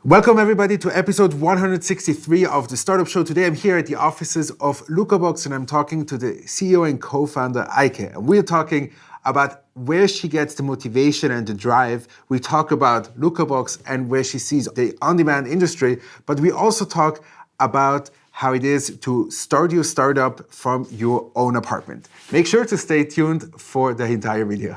Welcome everybody to episode 163 of the Startup Show. Today I'm here at the offices of LuckaBox and I'm talking to the CEO and co-founder Aike. And we're talking about where she gets the motivation and the drive. We talk about LuckaBox and where she sees the on-demand industry, but we also talk about how it is to start your startup from your own apartment. Make sure to stay tuned for the entire video.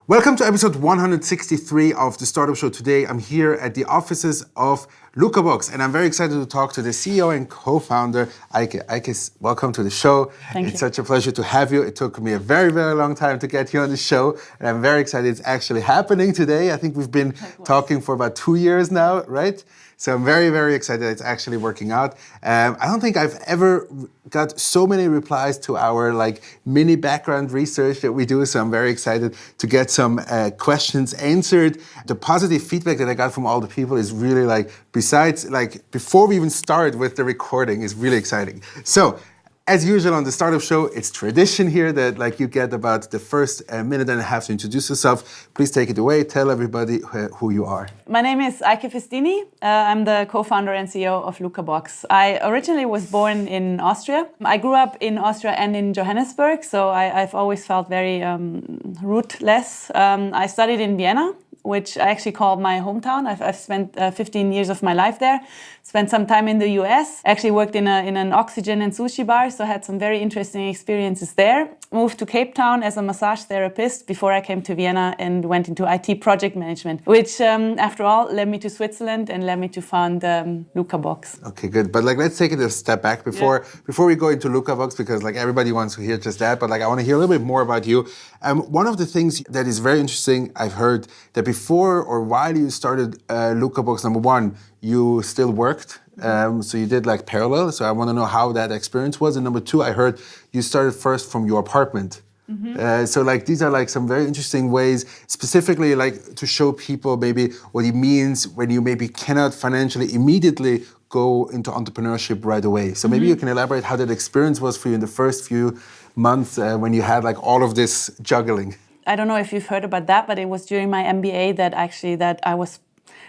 Welcome to episode 163 of the Startup Show. Today I'm here at the offices of LuckaBox and I'm very excited to talk to the CEO and co-founder Aike. Aike, welcome to the show. Thank you. It's such a pleasure to have you. It took me a very, very long time to get you on the show and I'm very excited it's actually happening today. I think we've been talking for about 2 years now, right? So I'm very, very excited it's actually working out. I don't think I've ever got so many replies to our mini background research that we do. So I'm very excited to get some questions answered. The positive feedback that I got from all the people is really before we even start with the recording is really exciting. So, as usual on the Startup Show, it's tradition here that you get about the first minute and a half to introduce yourself. Please take it away. Tell everybody who you are. My name is Aike Festini. I'm the co-founder and CEO of LuckaBox. I originally was born in Austria. I grew up in Austria and in Johannesburg, so I've always felt very rootless. I studied in Vienna, which I actually call my hometown. I've spent 15 years of my life there. Spent some time in the US. Actually worked in an oxygen and sushi bar, so had some very interesting experiences there. Moved to Cape Town as a massage therapist before I came to Vienna and went into IT project management, which after all led me to Switzerland and led me to found LuckaBox. Okay, good. But let's take it a step back before we go into LuckaBox, because everybody wants to hear just that. But I want to hear a little bit more about you. One of the things that is very interesting, I've heard that before or while you started LuckaBox, number one, you still worked, so you did parallel. So I want to know how that experience was. And number two, I heard you started first from your apartment. Mm-hmm. So these are some very interesting ways, specifically to show people maybe what it means when you maybe cannot financially immediately go into entrepreneurship right away. So maybe you can elaborate how that experience was for you in the first few months when you had all of this juggling. I don't know if you've heard about that, but it was during my MBA that I was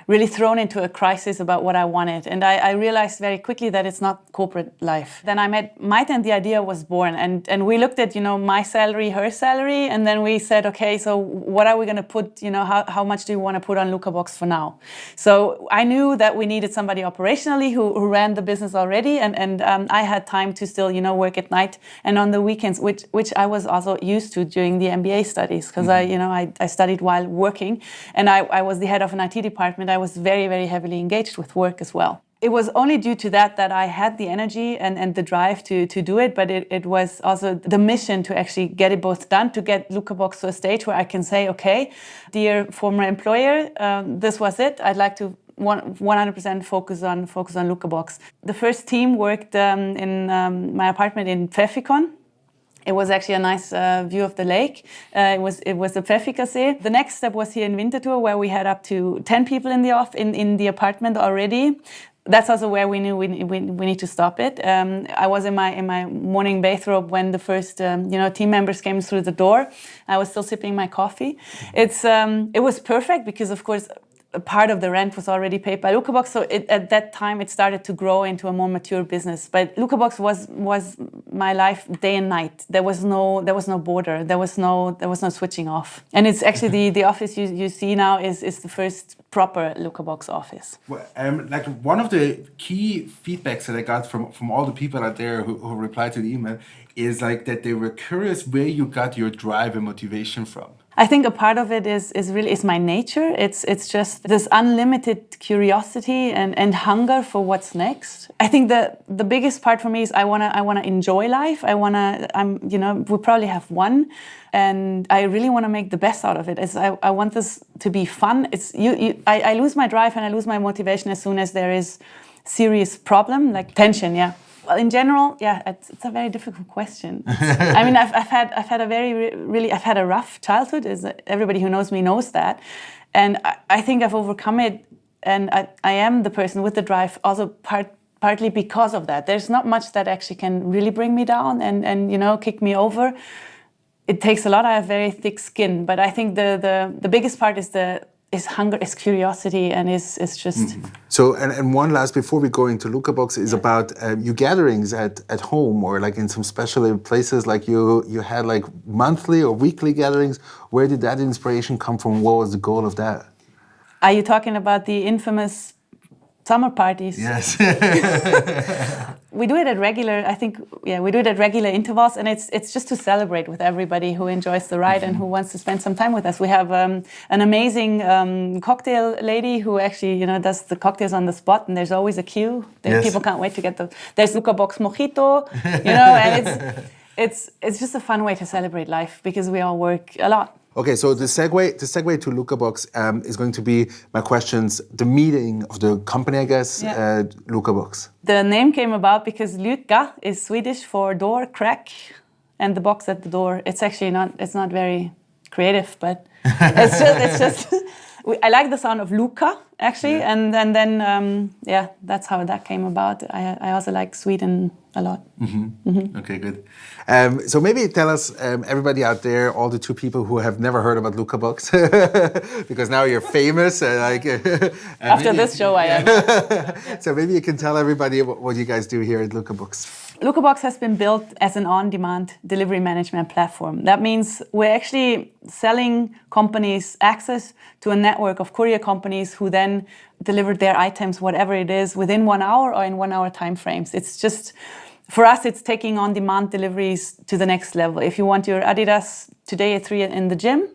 really thrown into a crisis about what I wanted. And I realized very quickly that it's not corporate life. Then I met Maite and the idea was born. And we looked at, my salary, her salary, and then we said, okay, so what are we going to put, how much do you want to put on LuckaBox for now? So I knew that we needed somebody operationally who ran the business already. And I had time to still, work at night and on the weekends, which I was also used to during the MBA studies, because I studied while working and I was the head of an IT department. I was very, very heavily engaged with work as well. It was only due to that I had the energy and the drive to do it, but it was also the mission to actually get it both done, to get LuckaBox to a stage where I can say, okay, dear former employer, this was it. I'd like to 100% focus on LuckaBox. The first team worked in my apartment in Pfäffikon. It was actually a nice view of the lake. It was the Pfäffikasee. The next step was here in Winterthur, where we had up to 10 people in the apartment already. That's also where we knew we need to stop it. I was in my morning bathrobe when the first team members came through the door. I was still sipping my coffee. It was perfect because, of course, a part of the rent was already paid by LuckaBox, so at that time it started to grow into a more mature business. But LuckaBox was my life day and night. There was no border. There was no switching off. And it's actually the office you see now is the first proper LuckaBox office. Well, one of the key feedbacks that I got from all the people out there who replied to the email is that they were curious where you got your drive and motivation from. I think a part of it is my nature. It's just this unlimited curiosity and hunger for what's next. I think the biggest part for me is I wanna enjoy life. We probably have one, and I really want to make the best out of it. I want this to be fun. I lose my drive and I lose my motivation as soon as there is serious problem, like tension. Yeah. Well, in general, it's a very difficult question. I mean, I've had a rough childhood. Everybody who knows me knows that, and I think I've overcome it and I am the person with the drive also partly because of that. There's not much that actually can really bring me down and kick me over. It takes a lot. I have very thick skin, but I think the biggest part is hunger, is curiosity, and is just. So, and one last before we go into LuckaBox is about your gatherings at home or like in some special places, like you had like monthly or weekly gatherings. Where did that inspiration come from? What was the goal of that? Are you talking about the infamous summer parties? Yes. We do it at regular, we do it at regular intervals, and it's just to celebrate with everybody who enjoys the ride and who wants to spend some time with us. We have an amazing cocktail lady who actually, does the cocktails on the spot, and there's always a queue. Yes. People can't wait to get there's LuckaBox Mojito, and it's just a fun way to celebrate life because we all work a lot. Okay, so the segue to LuckaBox is going to be my questions. The meeting of the company, I guess, LuckaBox. The name came about because Lucka is Swedish for door, crack, and the box at the door. It's actually not very creative, but it's just I like the sound of Lucka actually, and then that's how that came about. I also like Sweden a lot. Okay, good. So maybe tell us, everybody out there, all the two people who have never heard about LuckaBox, because now you're famous. After this show, I am. So maybe you can tell everybody what you guys do here at LuckaBox. LuckaBox has been built as an on-demand delivery management platform. That means we're actually selling companies access to a network of courier companies who then deliver their items, whatever it is, within 1 hour or in 1 hour time frames. It's just, for us, it's taking on-demand deliveries to the next level. If you want your Adidas today at 3 in the gym,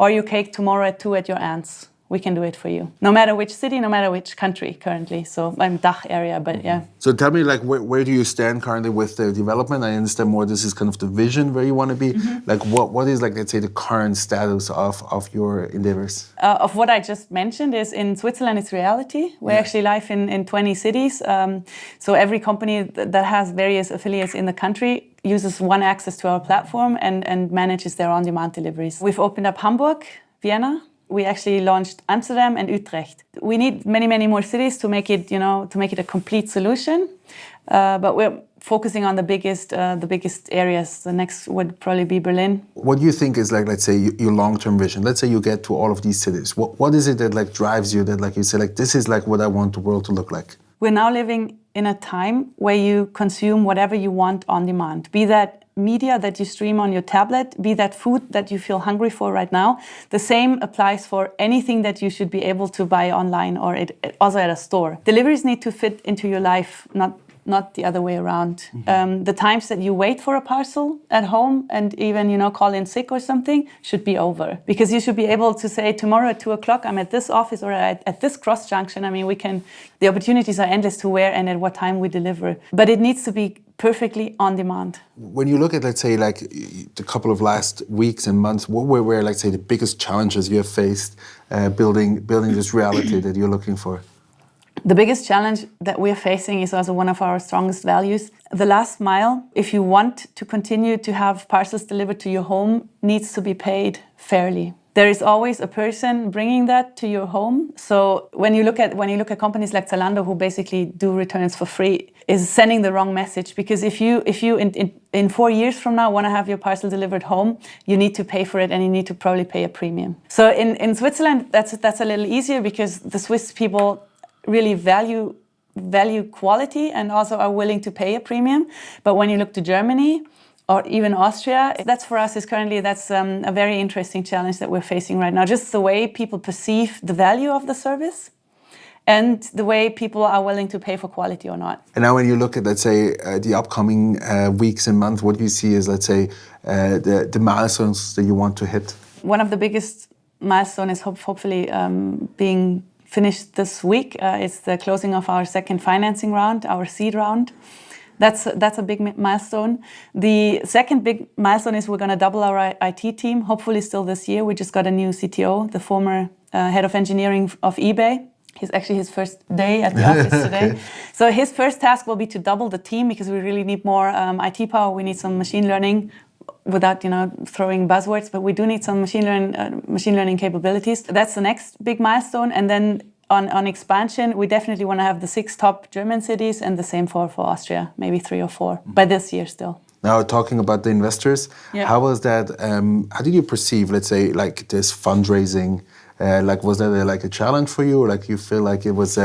or your cake tomorrow at 2 at your aunt's, we can do it for you. No matter which city, no matter which country currently. So I'm DACH area, but yeah. So tell me, like, where do you stand currently with the development? I understand more this is kind of the vision where you want to be. Like, what is, like, let's say, the current status of your endeavors? Of what I just mentioned is in Switzerland, it's reality. We're actually live in 20 cities. So every company that has various affiliates in the country uses one access to our platform and manages their on-demand deliveries. We've opened up Hamburg, Vienna. We actually launched Amsterdam and Utrecht. We need many, many more cities to make it, to make it a complete solution. But we're focusing on the biggest areas. The next would probably be Berlin. What do you think is, like, let's say, your long-term vision? Let's say you get to all of these cities. What is it that, like, drives you, that, like, you say, like, this is, like, what I want the world to look like? We're now living in a time where you consume whatever you want on demand, be that media that you stream on your tablet, be that food that you feel hungry for right now. The same applies for anything that you should be able to buy online or also at a store. Deliveries need to fit into your life, not the other way around. The times that you wait for a parcel at home and even, call in sick or something should be over. Because you should be able to say, tomorrow at 2 o'clock, I'm at this office or at this cross junction. I mean, the opportunities are endless to where and at what time we deliver. But it needs to be perfectly on demand. When you look at, let's say, like the couple of last weeks and months, what were, let's say, the biggest challenges you have faced building this reality that you're looking for? The biggest challenge that we're facing is also one of our strongest values. The last mile, if you want to continue to have parcels delivered to your home, needs to be paid fairly. There is always a person bringing that to your home. So when you look at companies like Zalando, who basically do returns for free, is sending the wrong message. Because if you in 4 years from now want to have your parcel delivered home, you need to pay for it and you need to probably pay a premium. So in Switzerland, that's a little easier because the Swiss people really value quality and also are willing to pay a premium. But when you look to Germany or even Austria, that's for us a very interesting challenge that we're facing right now. Just the way people perceive the value of the service and the way people are willing to pay for quality or not. And now when you look at, let's say, the upcoming weeks and months, what do you see as, let's say, the milestones that you want to hit? One of the biggest milestones is hopefully being finished this week. It's the closing of our second financing round, our seed round. That's a big milestone. The second big milestone is we're going to double our IT team, hopefully still this year. We just got a new CTO, the former head of engineering of eBay. It's actually his first day at the office today. Okay. So his first task will be to double the team because we really need more IT power. We need some machine learning without throwing buzzwords, but we do need some machine learning capabilities. That's the next big milestone. And then on expansion, we definitely want to have the 6 top German cities and the same for Austria, maybe 3 or 4 by this year still. Now, talking about the investors, how was that? How did you perceive, let's say, like this fundraising? Like, was that like a challenge for you? Or like, you feel like it was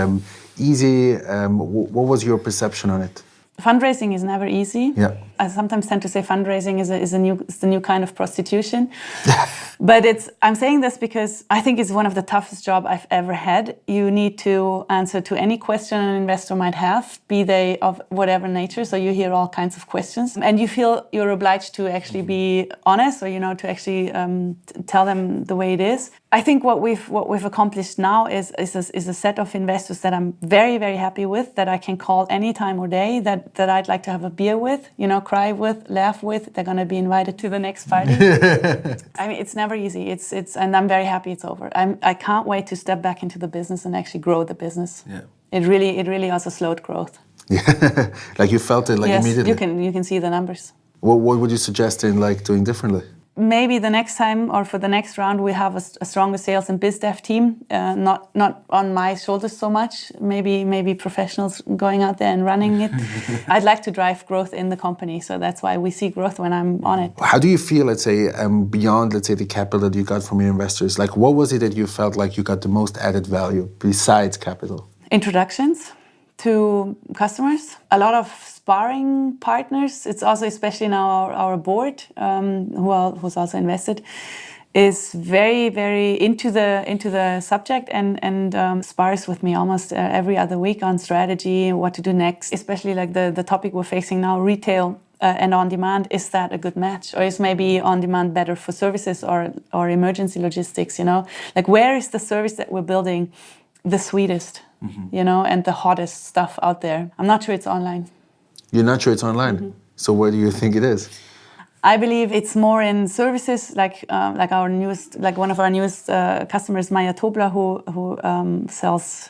easy? What was your perception on it? Fundraising is never easy. Yeah. I sometimes tend to say fundraising is the new kind of prostitution. But I'm saying this because I think it's one of the toughest jobs I've ever had. You need to answer to any question an investor might have, be they of whatever nature. So you hear all kinds of questions, and you feel you're obliged to actually be honest, or to actually tell them the way it is. I think what we've accomplished now is a set of investors that I'm very, very happy with, that I can call any time or day, that I'd like to have a beer with, cry with, laugh with. They're going to be invited to the next party. I mean, it's never easy. And I'm very happy it's over. I can't wait to step back into the business and actually grow the business. Yeah. It really also slowed growth. Yeah, like you felt it yes, immediately. you can see the numbers. What would you suggest in like doing differently? Maybe the next time or for the next round we have a stronger sales and biz dev team, not on my shoulders so much. Maybe professionals going out there and running it. I'd like to drive growth in the company, so that's why we see growth when I'm on it. How do you feel, let's say, beyond, let's say, the capital that you got from your investors? Like, what was it that you felt like you got the most added value besides capital? Introductions to customers, a lot of sparring partners. It's also, especially now our board, who's also invested, is very, very into the subject and spars with me almost every other week on strategy, what to do next. Especially like the topic we're facing now, retail and on demand. Is that a good match, or is maybe on demand better for services or emergency logistics? Like where is the service that we're building the sweetest? And the hottest stuff out there. I'm not sure it's online. You're not sure it's online? Mm-hmm. So where do you think it is? I believe it's more in services, like our newest, like one of our newest customers, Maya Tobler, who sells,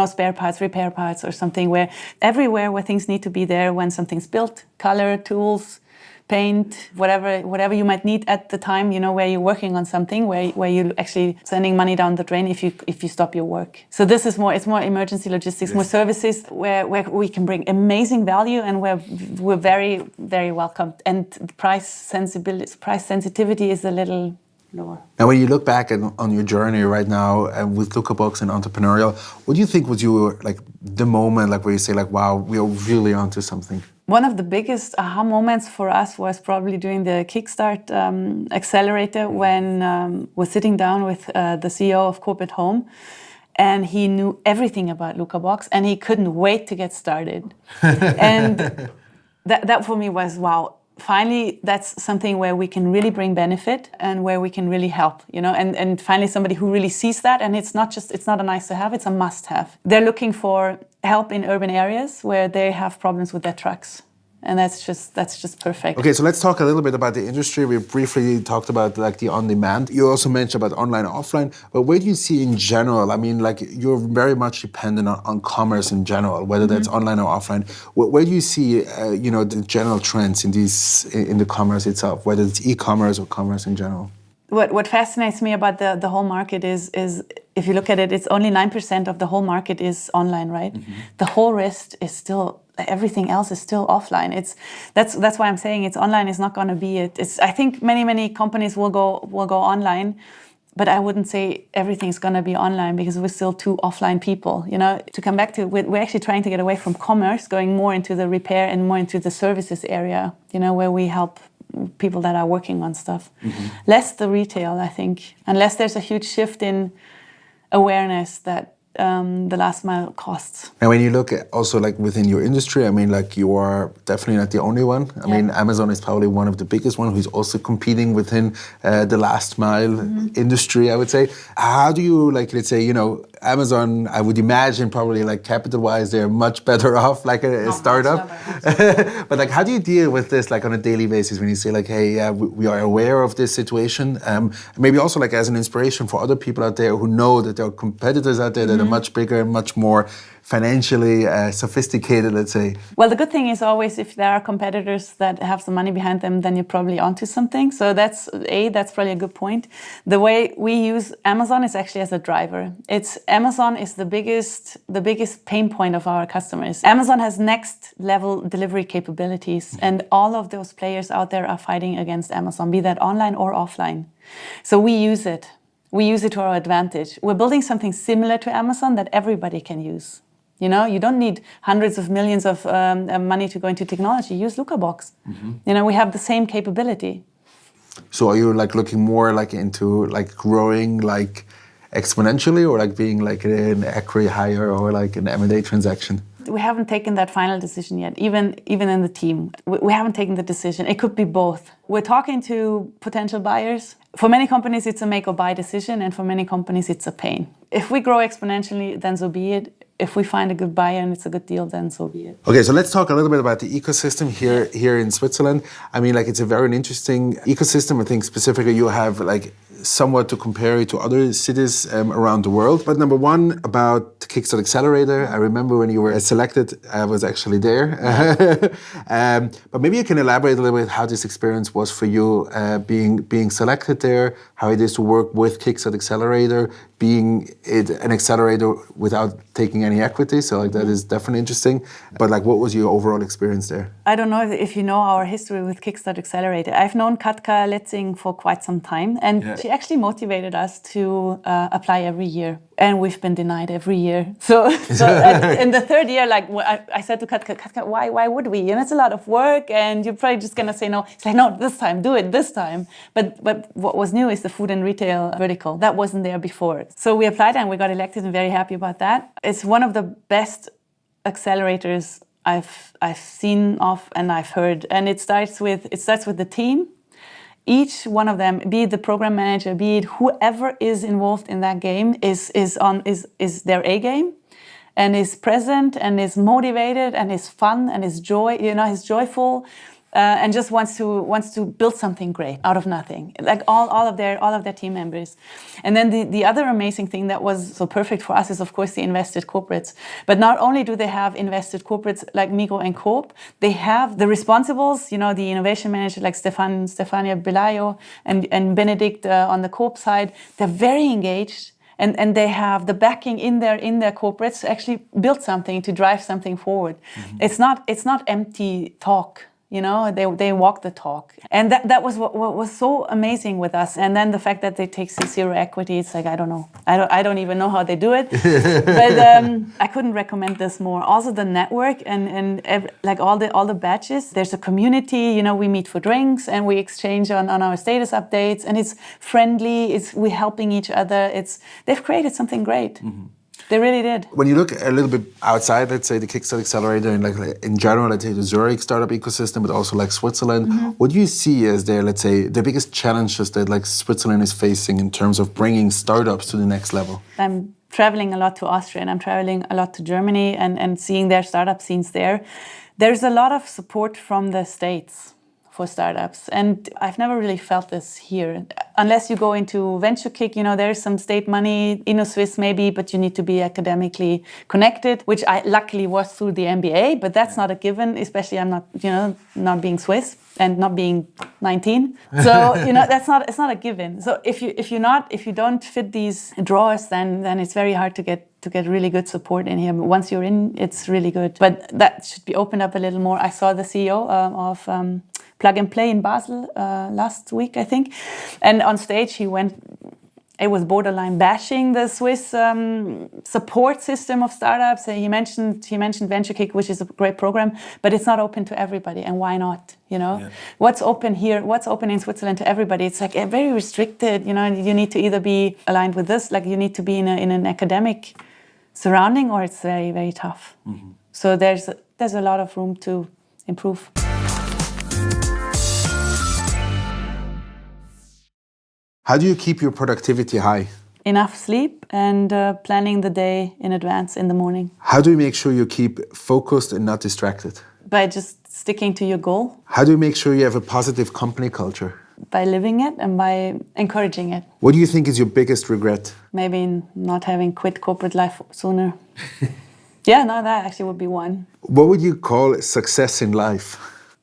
spare parts, repair parts, or something. Where everywhere where things need to be there when something's built, color, tools, paint, whatever you might need at the time, where you're working on something, where you're actually sending money down the drain if you stop your work. So this is it's more emergency logistics, yes. More services where we can bring amazing value and where we're very, very welcomed. And the price sensitivity is a little lower. Now, when you look back on your journey right now with LuckaBox and entrepreneurial, what do you think was the moment where you say wow, we are really onto something? One of the biggest aha moments for us was probably during the KickStart Accelerator when we're sitting down with the CEO of Corporate Home, and he knew everything about LuckaBox and he couldn't wait to get started. And that for me was, wow, finally that's something where we can really bring benefit and where we can really help, and finally somebody who really sees that, and it's not a nice to have, it's a must have. They're looking for help in urban areas where they have problems with their trucks. And that's just perfect. Okay, so let's talk a little bit about the industry. We briefly talked about the on-demand. You also mentioned about online, offline. But where do you see in general? I mean, you're very much dependent on commerce in general, whether that's online or offline. Where do you see, the general trends in the commerce itself, whether it's e-commerce or commerce in general? What fascinates me about the whole market is if you look at it, it's only 9% of the whole market is online, right? Mm-hmm. The whole rest is still, everything else is still offline. That's why I'm saying it's online is not going to be it. I think many companies will go online, but I wouldn't say everything's going to be online because we're still two offline people. To come back to, we're actually trying to get away from commerce, going more into the repair and more into the services area. Where we help people that are working on stuff. Mm-hmm. Less the retail, I think, unless there's a huge shift in awareness that the last mile costs. And when you look at also within your industry, I mean, you are definitely not the only one. I mean, Amazon is probably one of the biggest one who's also competing within the last mile industry, I would say. How do you, let's say, Amazon, I would imagine probably capital-wise, they're much better off a startup. But how do you deal with this on a daily basis when you say hey, we are aware of this situation? Maybe also as an inspiration for other people out there who know that there are competitors out there that are much bigger and much more financially sophisticated, let's say. Well, the good thing is always if there are competitors that have some money behind them, then you're probably onto something. So that's probably a good point. The way we use Amazon is actually as a driver. Amazon is the biggest pain point of our customers. Amazon has next level delivery capabilities, and all of those players out there are fighting against Amazon, be that online or offline. So we use it. We use it to our advantage. We're building something similar to Amazon that everybody can use. You know, you don't need hundreds of millions of money to go into technology. Use LuckaBox. You know, we have the same capability. So are you like looking more like into like growing like exponentially, or like being like an equity hire or like an M&A transaction? We haven't taken that final decision yet, even in the team. We haven't taken the decision. It could be both. We're talking to potential buyers. For many companies, it's a make or buy decision, and for many companies, it's a pain. If we grow exponentially, then so be it. If we find a good buyer and it's a good deal, then so be it. Okay, so let's talk a little bit about the ecosystem here in Switzerland. I mean, like, it's a very interesting ecosystem. I think specifically you have like somewhat to compare it to other cities around the world. But number one, about KickStart Accelerator, I remember when you were selected, I was actually there. But maybe you can elaborate a little bit how this experience was for you, being selected there, how it is to work with KickStart Accelerator, being an accelerator without taking any equity. So like that is definitely interesting. But like, what was your overall experience there? I don't know if you know our history with KickStart Accelerator. I've known Katka Letzing for quite some time, and she actually motivated us to apply every year. And we've been denied every year. So in the third year, like I said to Katka, why would we? You know, it's a lot of work, and you're probably just gonna say no. It's like, no, this time, do it this time. But what was new is the food and retail vertical. That wasn't there before. So we applied and we got elected, and very happy about that. It's one of the best accelerators I've seen of and I've heard. And it starts with the team. Each one of them, be it the program manager, be it whoever is involved in that game, is their A game, and is present and is motivated and is fun and is is joyful, and just wants to build something great out of nothing. Like all of their team members. And then the other amazing thing that was so perfect for us is, of course, the invested corporates. But not only do they have invested corporates like Migros and Coop, they have the responsibles, you know, the innovation manager like Stefania Belayo and Benedict on the Coop side. They're very engaged. And they have the backing in their corporates to actually build something, to drive something forward. Mm-hmm. It's not empty talk. You know, they walk the talk. And that was what was so amazing with us. And then the fact that they take zero equity, it's like, I don't know. I don't even know how they do it. But I couldn't recommend this more. Also the network and like all the batches. There's a community, you know, we meet for drinks and we exchange on our status updates. And it's friendly, we're helping each other. They've created something great. Mm-hmm. They really did. When you look a little bit outside, let's say the KickStart Accelerator and like in general, let's say the Zurich startup ecosystem, but also like Switzerland, mm-hmm. What do you see as let's say, the biggest challenges that like Switzerland is facing in terms of bringing startups to the next level? I'm traveling a lot to Austria and I'm traveling a lot to Germany and seeing their startup scenes there. There's a lot of support from the States for startups. And I've never really felt this here. Unless you go into venture kick, you know, there's some state money, InnoSwiss maybe, but you need to be academically connected, which I luckily was through the MBA, but that's not a given, especially I'm not being Swiss and not being 19. So, you know, it's not a given. So if you don't fit these drawers, then it's very hard to get really good support in here. But once you're in, it's really good. But that should be opened up a little more. I saw the CEO of Plug and Play in Basel last week, I think. And on stage, it was borderline bashing the Swiss support system of startups. He mentioned Venture Kick, which is a great program, but it's not open to everybody. And why not? You know, yeah. What's open here? What's open in Switzerland to everybody? It's like very restricted. You know, you need to either be aligned with this, like you need to be in an academic surrounding, or it's very, very tough. Mm-hmm. So there's a lot of room to improve. How do you keep your productivity high? Enough sleep and planning the day in advance in the morning. How do you make sure you keep focused and not distracted? By just sticking to your goal. How do you make sure you have a positive company culture? By living it and by encouraging it. What do you think is your biggest regret? Maybe not having quit corporate life sooner. Yeah, no, that actually would be one. What would you call success in life?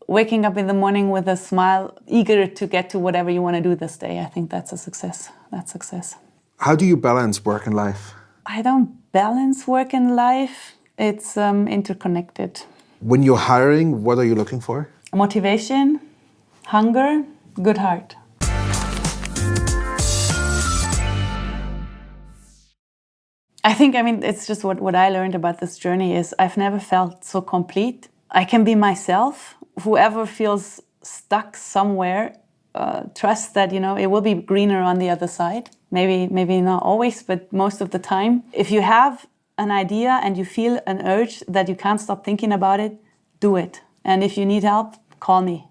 Waking up in the morning with a smile, eager to get to whatever you want to do this day. I think that's a success. That's success. How do you balance work and life? I don't balance work and life. It's interconnected. When you're hiring, what are you looking for? Motivation, hunger, good heart. I think, it's just what I learned about this journey is I've never felt so complete. I can be myself. Whoever feels stuck somewhere, trust that, it will be greener on the other side. Maybe not always, but most of the time. If you have an idea and you feel an urge that you can't stop thinking about it, do it. And if you need help, call me.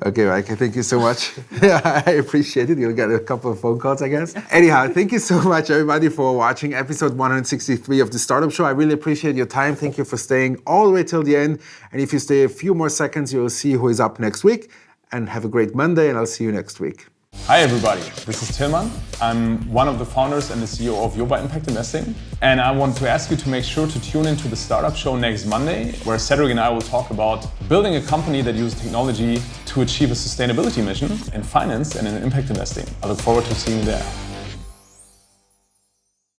Okay, Aike, thank you so much. I appreciate it. You'll get a couple of phone calls, I guess. Anyhow, thank you so much, everybody, for watching episode 163 of The Startup Show. I really appreciate your time. Thank you for staying all the way till the end. And if you stay a few more seconds, you'll see who is up next week. And have a great Monday, and I'll see you next week. Hi everybody, this is Tilman. I'm one of the founders and the CEO of Yoba Impact Investing. And I want to ask you to make sure to tune into the Startup Show next Monday, where Cedric and I will talk about building a company that uses technology to achieve a sustainability mission in finance and in impact investing. I look forward to seeing you there.